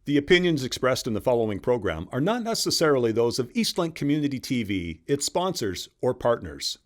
The opinions expressed in the following program are not necessarily those of Eastlink Community TV, its sponsors, or partners.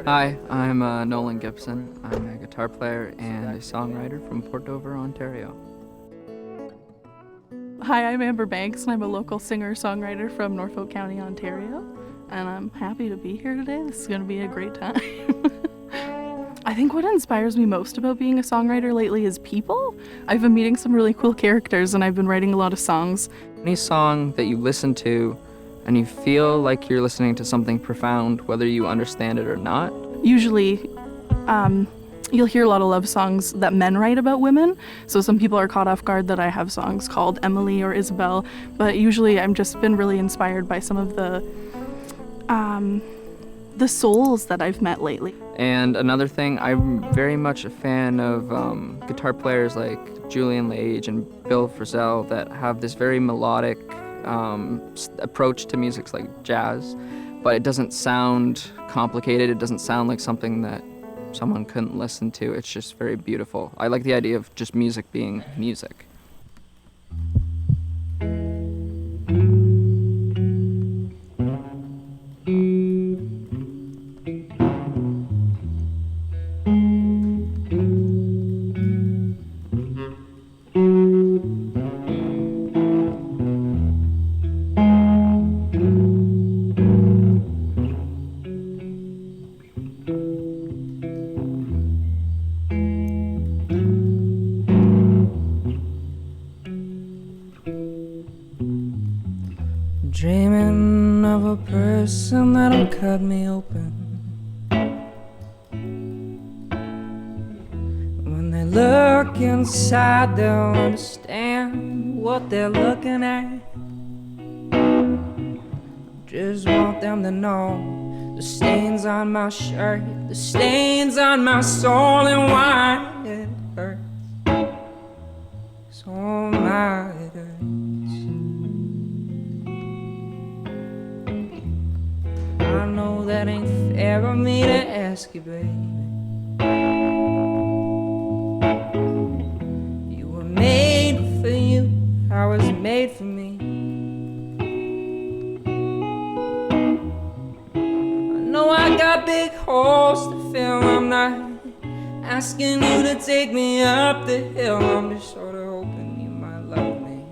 Hi, I'm Nolan Gibson. I'm a guitar player and a songwriter from Port Dover, Ontario. Hi, I'm Amber Banks, and I'm a local singer-songwriter from Norfolk County, Ontario, and I'm happy to be here today. This is going to be a great time. I think what inspires me most about being a songwriter lately is people. I've been meeting some really cool characters, and I've been writing a lot of songs. Any song that you listen to and you feel like you're listening to something profound, whether you understand it or not. Usually, you'll hear a lot of love songs that men write about women, so some people are caught off guard that I have songs called Emily or Isabel, but usually I've just been really inspired by some of the souls that I've met lately. And another thing, I'm very much a fan of guitar players like Julian Lage and Bill Frisell that have this very melodic approach to music like jazz, but it doesn't sound complicated. It doesn't sound like something that someone couldn't listen to. It's just very beautiful. I like the idea of just music being music. Dreaming of a person that'll cut me open. When they look inside, they'll understand what they're looking at. Just want them to know the stains on my shirt, the stains on my soul, and why it hurts so much. It hurts. I know that ain't fair of me to ask you, baby. You were made for you, I was made for me. I know I got big holes to fill. I'm not asking you to take me up the hill. I'm just sort of hoping you might love me.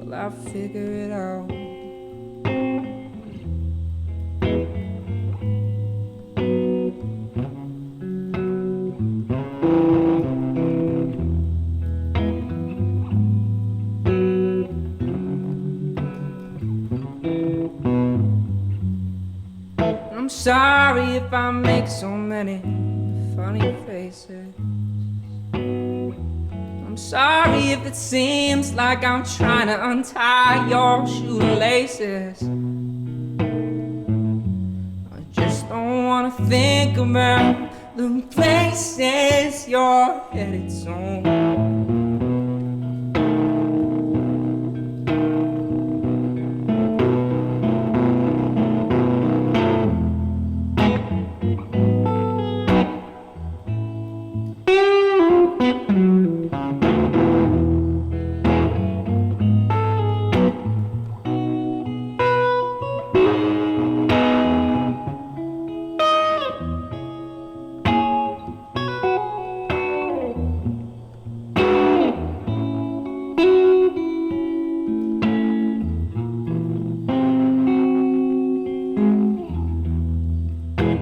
Well, I'll figure it out. I'm sorry if I make so many funny faces. I'm sorry if it seems like I'm trying to untie your shoelaces. I just don't want to think about the places you're headed soon.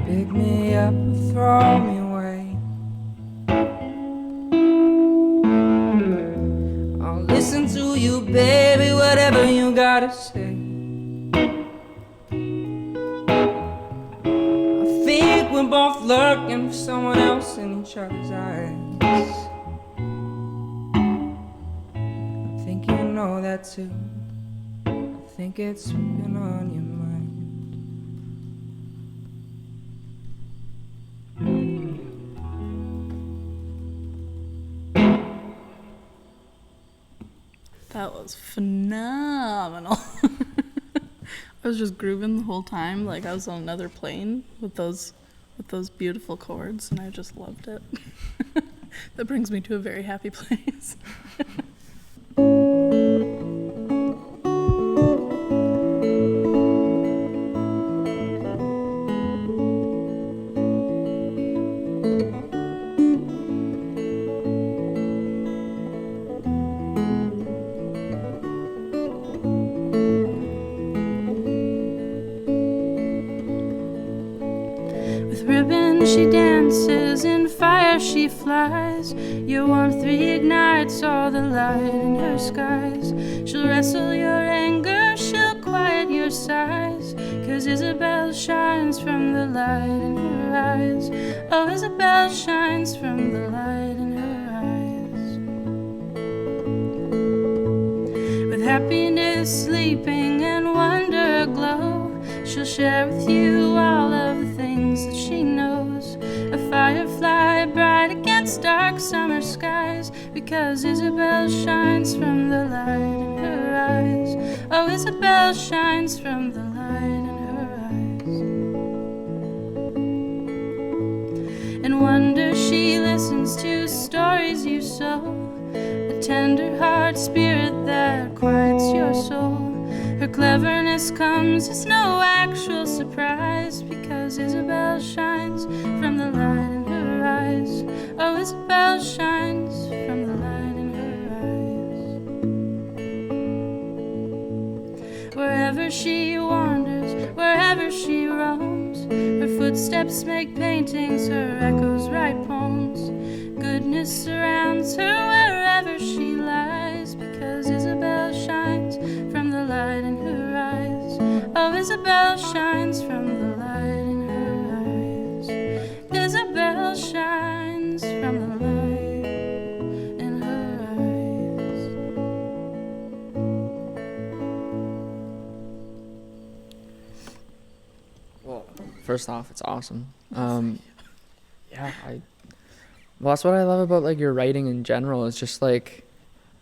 Pick me up or throw me away. I'll listen to you, baby, whatever you gotta say. I think we're both looking for someone else in each other's eyes. I think you know that too. think it's been on your mind. That was phenomenal. I was just grooving the whole time, like I was on another plane with those beautiful chords, and I just loved it. That brings me to a very happy place. She dances, in fire she flies. Your warmth reignites all the light in her skies. She'll wrestle your anger, she'll quiet your sighs. 'Cause Isabel shines from the light in her eyes. Oh, Isabel shines from the light in her eyes. With happiness sleeping and wonder aglow, she'll share with you all of the things that she knows. A firefly bright against dark summer skies. Because Isabel shines from the light in her eyes. Oh, Isabel shines from the light in her eyes. In wonder she listens to stories you sow. A tender heart spirit that quiets your soul. Her cleverness comes as no actual surprise. Because Isabel shines from the light in her eyes. Oh, Isabel shines from the light in her eyes. Wherever she wanders, wherever she roams, her footsteps make paintings, her echoes write poems. Goodness surrounds her wherever she lies. Because Isabel shines from the light in her eyes. Oh, Isabel shines from the light in her eyes. Isabel shines from the light in her eyes. Well, first off, it's awesome. Yeah, well, that's what I love about like your writing in general. It's just like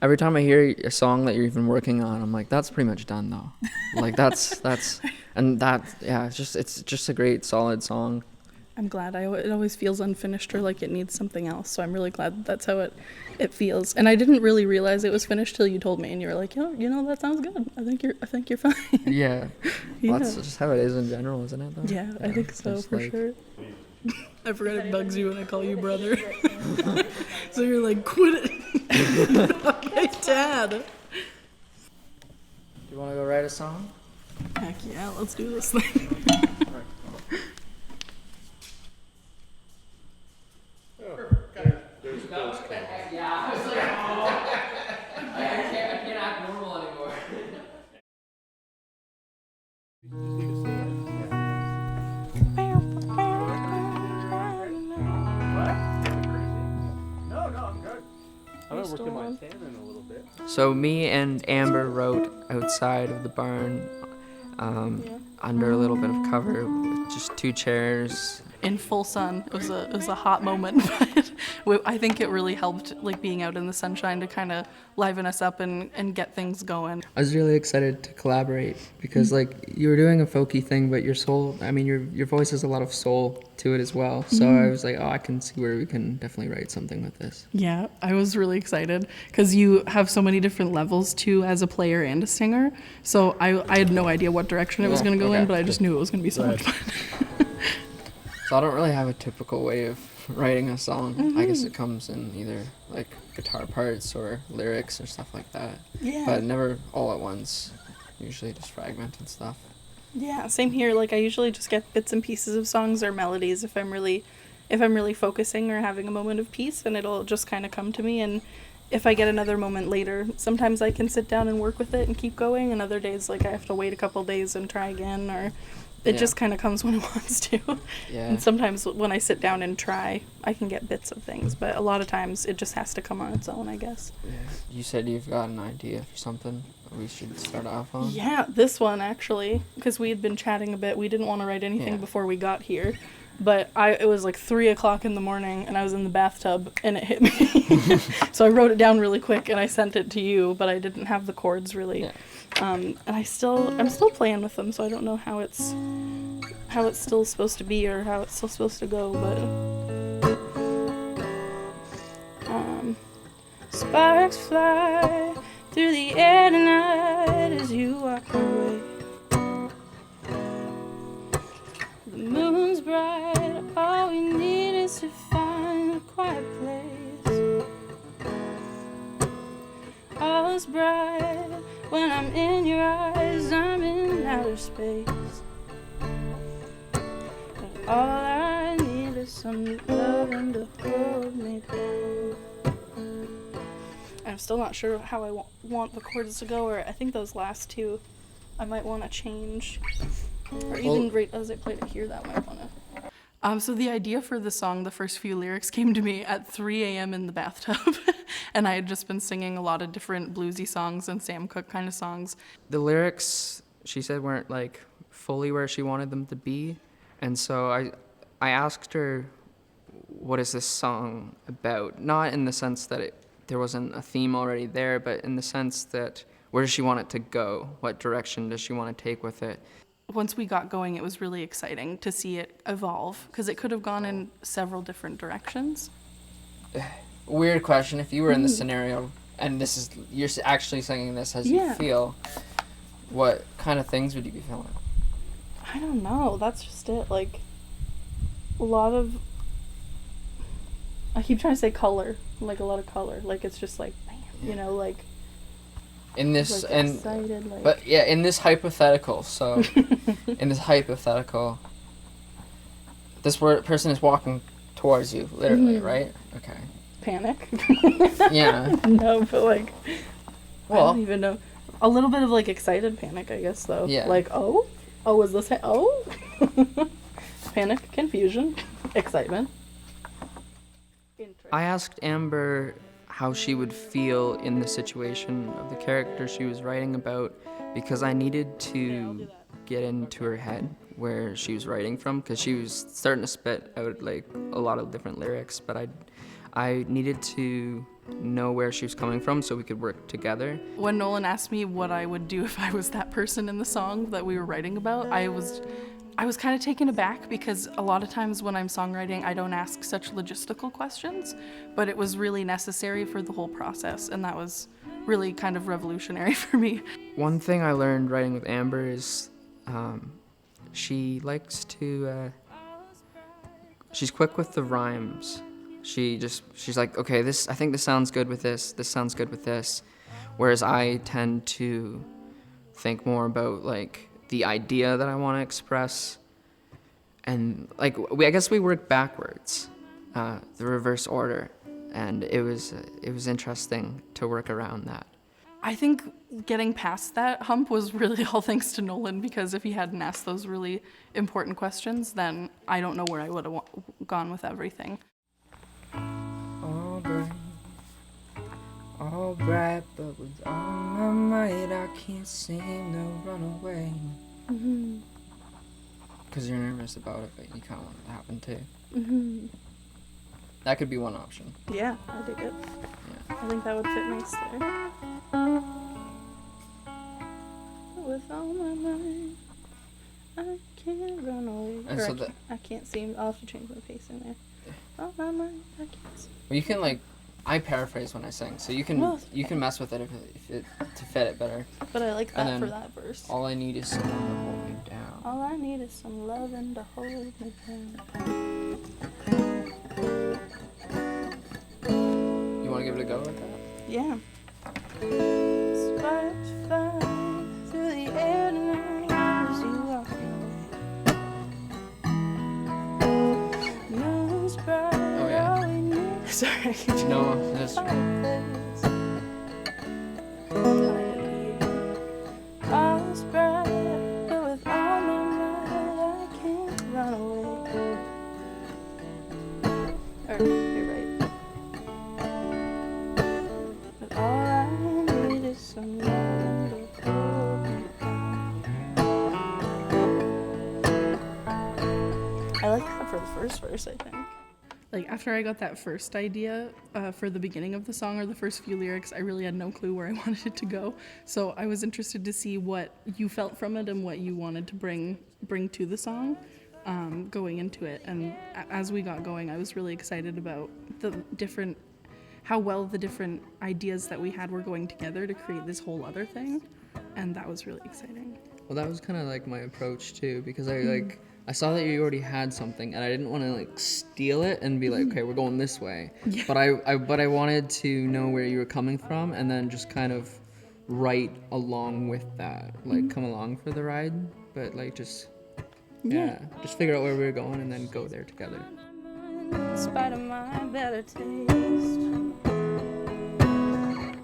every time I hear a song that you're even working on, I'm like, that's pretty much done though. Like that's yeah, it's just a great solid song. I'm glad. It always feels unfinished or like it needs something else. So I'm really glad that's how it feels. And I didn't really realize it was finished till you told me, and you were like, you know, that sounds good. I think you're fine. Yeah. Yeah. Well, that's just how it is in general, isn't it? Though? Yeah, I think so just for like- sure. I forgot it bugs you when I call you brother. So you're like, quit it. My dad. Do you want to go write a song? Heck yeah, let's do this thing. Yeah, I was like, oh, I can't act normal anymore. So me and Amber wrote outside of the barn, under a little bit of cover, with just 2 chairs. In full sun. It was a hot moment, but I think it really helped, like being out in the sunshine, to kind of liven us up and get things going. I was really excited to collaborate because like you were doing a folky thing, but your voice has a lot of soul to it as well. So I was like, oh, I can see where we can definitely write something with this. Yeah, I was really excited because you have so many different levels too as a player and a singer. So I had no idea what direction it was going to go in, but I just knew it was going to be so much fun. So I don't really have a typical way of writing a song. I guess it comes in either like guitar parts or lyrics or stuff like that. Yeah. But never all at once. Usually just fragmented stuff. Yeah, same here. Like I usually just get bits and pieces of songs or melodies if I'm really focusing or having a moment of peace, and it'll just kind of come to me. And if I get another moment later, sometimes I can sit down and work with it and keep going, and other days like I have to wait a couple days and try again, or It Yeah. just kind of comes when it wants to. Yeah. And sometimes when I sit down and try, I can get bits of things, but a lot of times it just has to come on its own, I guess. You said you've got an idea for something we should start off on? Yeah, this one actually, because we had been chatting a bit. We didn't want to write anything Yeah. before we got here, but it was like 3 o'clock in the morning, and I was in the bathtub, and it hit me. So I wrote it down really quick, and I sent it to you, but I didn't have the chords really. Yeah. And I'm still playing with them, so I don't know how it's still supposed to be or how it's still supposed to go, but sparks fly through the air tonight as you walk away. The moon's bright, all we need is to find a quiet place. All is bright when I'm in your eyes, I'm in outer space. But all I need is some loving to hold me down. I'm still not sure how I want the chords to go, or I think those last two I might want to change. Or even Great As I Played It Here, that might want to. So the idea for the song, the first few lyrics came to me at 3 a.m. in the bathtub. And I had just been singing a lot of different bluesy songs and Sam Cooke kind of songs. The lyrics, she said, weren't like fully where she wanted them to be. And so I asked her, what is this song about? Not in the sense that there wasn't a theme already there, but in the sense that where does she want it to go? What direction does she want to take with it? Once we got going, it was really exciting to see it evolve, because it could have gone in several different directions. Weird question. If you were in this scenario, and you're actually singing this as you feel, what kind of things would you be feeling? I don't know. That's just it. Like, a lot of... I keep trying to say color. Like, a lot of color. Like, it's just like, bam, you know, like... In this, like and excited, like... but yeah, in this hypothetical, so in this hypothetical, this person is walking towards you, literally, right? Okay. Panic? Yeah. No, but like, Well, I don't even know. A little bit of like excited panic, I guess, though. Yeah. Like, is this panic, confusion, excitement. I asked Amber how she would feel in the situation of the character she was writing about, because I needed to get into her head where she was writing from, because she was starting to spit out like a lot of different lyrics, but I needed to know where she was coming from so we could work together. When Nolan asked me what I would do if I was that person in the song that we were writing about, I was kind of taken aback, because a lot of times when I'm songwriting, I don't ask such logistical questions, but it was really necessary for the whole process, and that was really kind of revolutionary for me. One thing I learned writing with Amber is she likes to, she's quick with the rhymes. She's like, okay, I think this sounds good with this sounds good with this, whereas I tend to think more about like the idea that I want to express, and like I guess we work backwards, the reverse order, and it was interesting to work around that. I think getting past that hump was really all thanks to Nolan, because if he hadn't asked those really important questions, then I don't know where I would have gone with everything. All bright, but with all my might, I can't seem to run away. Because you're nervous about it, but you kind of want it to happen too. Mm-hmm. That could be one option. Yeah, I dig it. Yeah. I think that would fit nice there. With all my mind, I can't run away. And Or so I can't seem. I'll have to change my pace in there. All my mind, I can't see. Well, you can I paraphrase when I sing, so you can mess with it if it to fit it better. But I like And that for then that verse. All I need is someone to hold me down. All I need is some loving to hold me down. You want to give it a go with that? Yeah. Sparks fly through the air tonight as you walk away. Moon's bright. Oh, yeah. All we need. Sorry, I keep trying. No, that's true. All's bright, but with all my might for the first verse, I think. Like, after I got that first idea for the beginning of the song, or the first few lyrics, I really had no clue where I wanted it to go. So I was interested to see what you felt from it and what you wanted to bring to the song going into it. And as we got going, I was really excited about how well the different ideas that we had were going together to create this whole other thing. And that was really exciting. Well, that was kind of like my approach too, because I saw that you already had something, and I didn't want to like steal it and be like, okay, we're going this way. Yeah. But I wanted to know where you were coming from, and then just kind of write along with that, like come along for the ride, but like just figure out where we were going and then go there together. In spite of my better taste,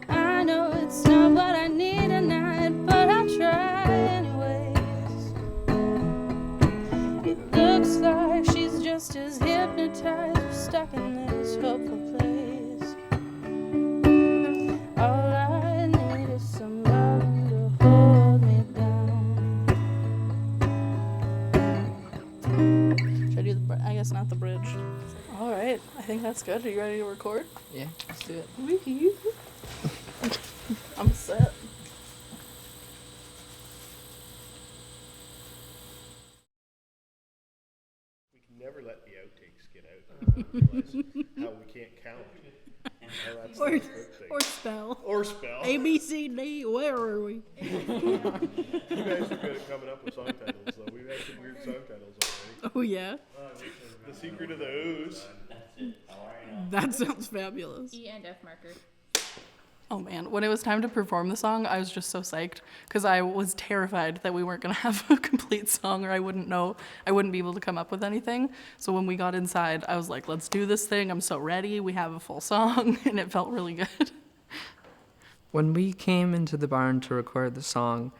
I know it's not what I need tonight, but I'll try anyways. It looks like she's just as hypnotized, stuck in this hopeful place. All I need is some love to hold me down. Should I do I guess not the bridge. All right, I think that's good. Are you ready to record? Yeah, let's do it. Wee-hoo. I'm set. We can never let the outtakes get out. Realize how we can't count. How that's not a good thing. Or spell. Or spell. A, B, C, D, where are we? You guys are good at coming up with song titles, though. We've had some weird song titles already. Oh, yeah? The Secret of the Ooze. That sounds fabulous. E and F marker. Oh man, when it was time to perform the song, I was just so psyched because I was terrified that we weren't gonna have a complete song, or I wouldn't be able to come up with anything. So when we got inside, I was like, let's do this thing. I'm so ready. We have a full song, and it felt really good. When we came into the barn to record the song,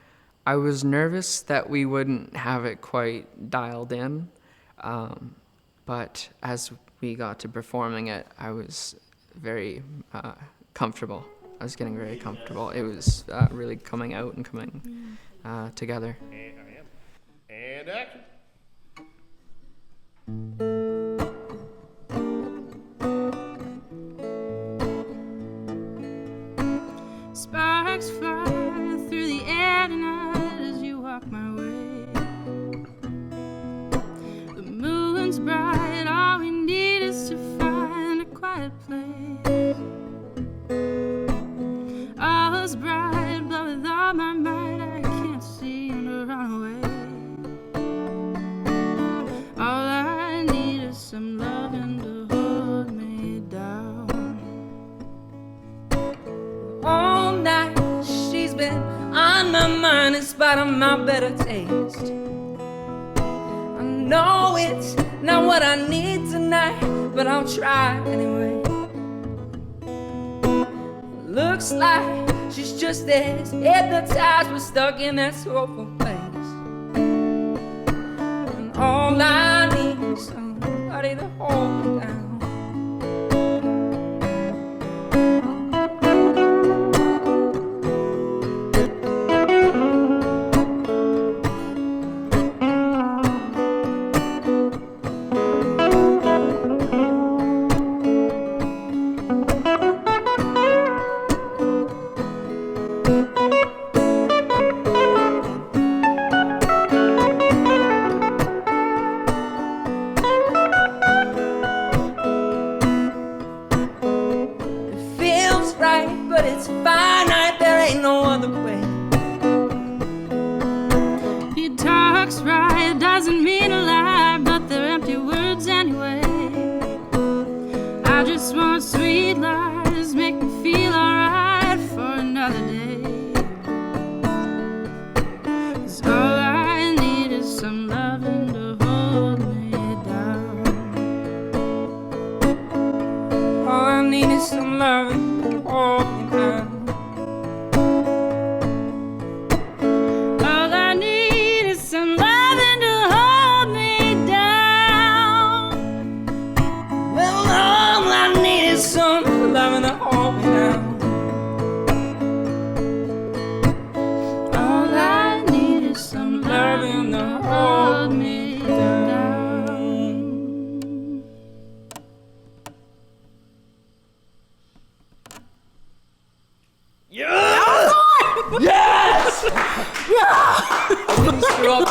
I was nervous that we wouldn't have it quite dialed in, but as we got to performing it, I was very comfortable. I was getting very comfortable. It was really coming out and coming together. And I am. And action. Sparks fly through the air tonight as you walk my way. The moon's bright, all we need is to find a quiet place. All is bright, but with all my might I can't seem to run away. All I need is some loving to hold me down. All night she's been on my mind in spite of my better taste. I know it's not what I need tonight, but I'll try anyway. Looks like she's just as hypnotized, we're stuck in that hopeful place. And all I need is somebody to hold me down. But it's finite, there ain't no other way. He talks right, doesn't mean a lie, but they're empty words anyway. I just want sweet lies, make me feel alright for another day. 'Cause all I need is some loving to hold me down. All I need is some loving to hold me down. All I need is some loving to hold me down. Well, all I need is some loving to hold me down. All I need is some loving to hold me down.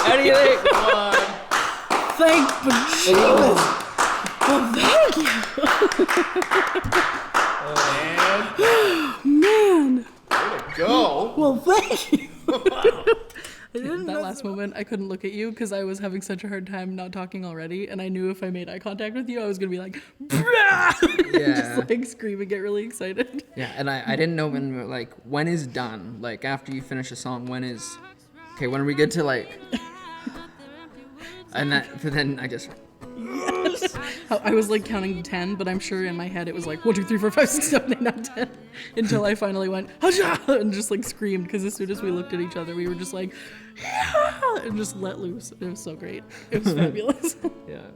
Anything. One. Thank bejeebus. Well, thank you. Man. Go. Well, thank you. I didn't That mess last it up. moment, I couldn't look at you because I was having such a hard time not talking already, and I knew if I made eye contact with you, I was gonna be like, "Brah!" Yeah. just like scream and get really excited. Yeah, and I didn't know when is done. Like after you finish a song, when are we good to like? But then I just. I was like counting to 10, but I'm sure in my head it was like 1, 2, 3, 4, 5, 6, 7, 8, 9, 10, until I finally went Haja! And just like screamed because as soon as we looked at each other, we were just like, yeah! And just let loose. It was so great. It was fabulous. Yeah.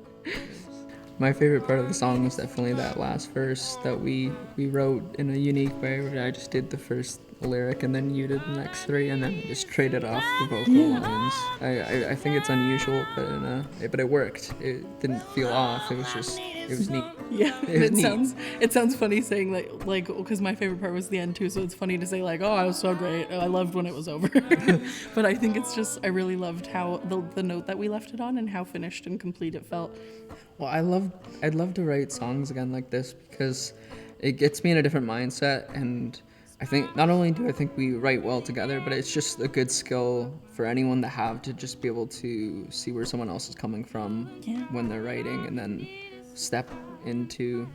My favorite part of the song was definitely that last verse that we wrote in a unique way, where I just did the first lyric and then you did the next three, and then we just traded off the vocal lines. I think it's unusual, but it worked. It didn't feel off. It was neat. Yeah, It was neat. it sounds funny saying that, like, because my favorite part was the end too, so it's funny to say like, oh, I was so great, I loved when it was over. But I think it's just, I really loved how the note that we left it on and how finished and complete it felt. Well, I'd love to write songs again like this because it gets me in a different mindset, and I think not only do I think we write well together, but it's just a good skill for anyone to have, to just be able to see where someone else is coming from when they're writing, and then step into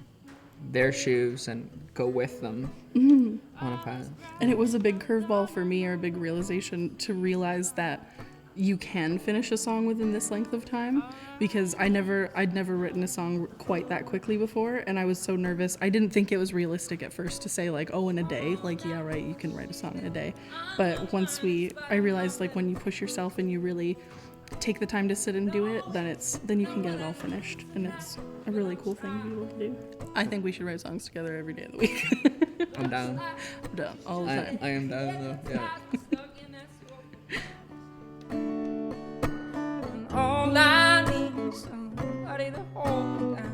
their shoes and go with them on a path. And it was a big curveball for me, or a big realization, to realize that you can finish a song within this length of time, because I'd never written a song quite that quickly before, and I was so nervous. I didn't think it was realistic at first to say like, oh, in a day, like, yeah, right, you can write a song in a day. But once I realized, like, when you push yourself and you really take the time to sit and do it, then you can get it all finished, and it's a really cool thing to be able to do. I think we should write songs together every day of the week. I'm down. I'm down all the time. I am down though. Yeah. All I need is somebody to hold me down.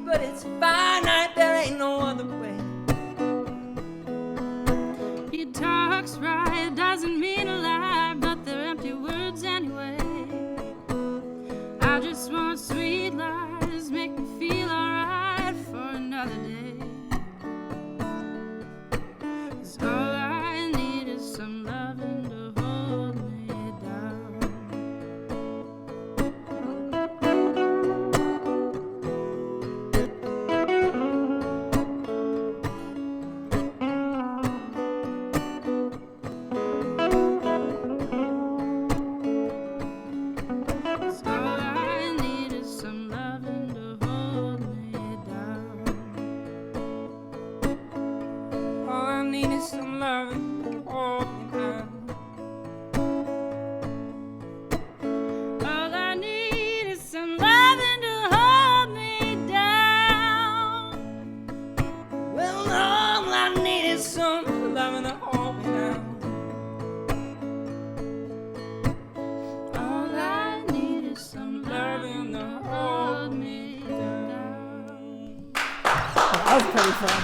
But it's finite, there ain't no other way. He talks right, doesn't mean a lie, but they're empty words anyway. I just want sweet lies, make me feel alright for another day. 'Cause all I need is some loving to hold me down. That was pretty fun.